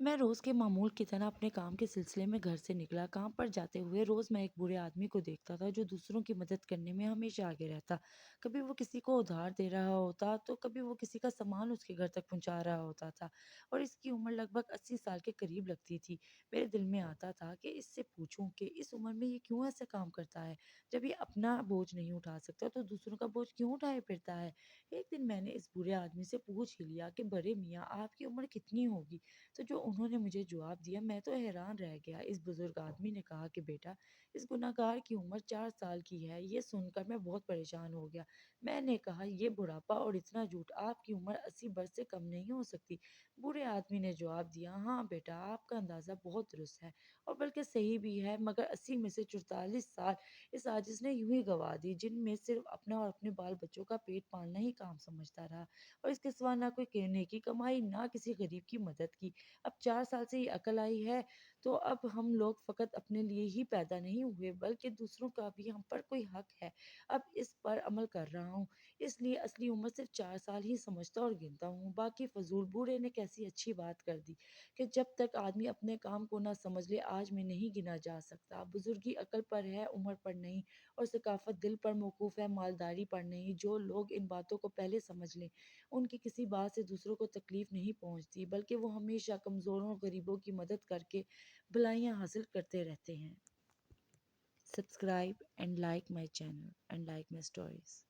मैं रोज़ के मामूल की तरह अपने काम के सिलसिले में घर से निकला। काम पर जाते हुए रोज़ मैं एक बूढ़े आदमी को देखता था जो दूसरों की मदद करने में हमेशा आगे रहता। कभी वो किसी को उधार दे रहा होता तो कभी वो किसी का सामान उसके घर तक पहुंचा रहा होता था। और इसकी उम्र लगभग 80 साल के करीब लगती थी। मेरे दिल में आता था कि इससे पूछूं कि इस उम्र में ये क्यों ऐसा काम करता है। जब ये अपना बोझ नहीं उठा सकता तो दूसरों का बोझ क्यों उठाए फिरता है। एक दिन मैंने इस बूढ़े आदमी से पूछ ही लिया कि बड़े मियाँ, आपकी उम्र कितनी होगी। तो जो उन्होंने मुझे जवाब दिया, मैं तो हैरान रह गया। इस बुजुर्ग आदमी ने कहा कि बेटा, इस गुनाहगार की उम्र 4 साल की है। ये सुनकर मैं बहुत परेशान हो गया। मैंने कहा, ये बुढ़ापा और इतना झूठ, आपकी उम्र 80 वर्ष से कम नहीं हो सकती। बूढ़े आदमी ने जवाब दिया, हाँ बेटा, आपका अंदाज़ा बहुत दुरुस्त है और बल्कि सही भी है, मगर 80 में से 44 साल इस आजिज़ ने यूं ही गंवा दी, जिनमें सिर्फ अपना और अपने बाल बच्चों का पेट पालना ही काम समझता रहा और इसके सिवा ना कोई नेकी कमाई, ना किसी गरीब की मदद की। अब 4 साल से ये अकल आई है, तो अब हम लोग फ़क़त अपने लिए ही पैदा नहीं हुए, बल्कि दूसरों का भी हम पर कोई हक़ है। अब इस पर अमल कर रहा हूँ, इसलिए असली उम्र सिर्फ़ 4 साल ही समझता और गिनता हूँ। बाकी फ़ज़ूल। बूढ़े ने कैसी अच्छी बात कर दी कि जब तक आदमी अपने काम को ना समझ ले, आज में नहीं गिना जा सकता। बुज़ुर्गी अकल पर है, उम्र पर नहीं, और सकाफ़त दिल पर मौकूफ़ है, मालदारी पर नहीं। जो लोग इन बातों को पहले समझ लें, उनकी किसी बात से दूसरों को तकलीफ नहीं पहुंचती, बल्कि वो हमेशा कमज़ोरों और गरीबों की मदद करके भलाइयाँ हासिल करते रहते हैं। Subscribe and like my channel and like my stories.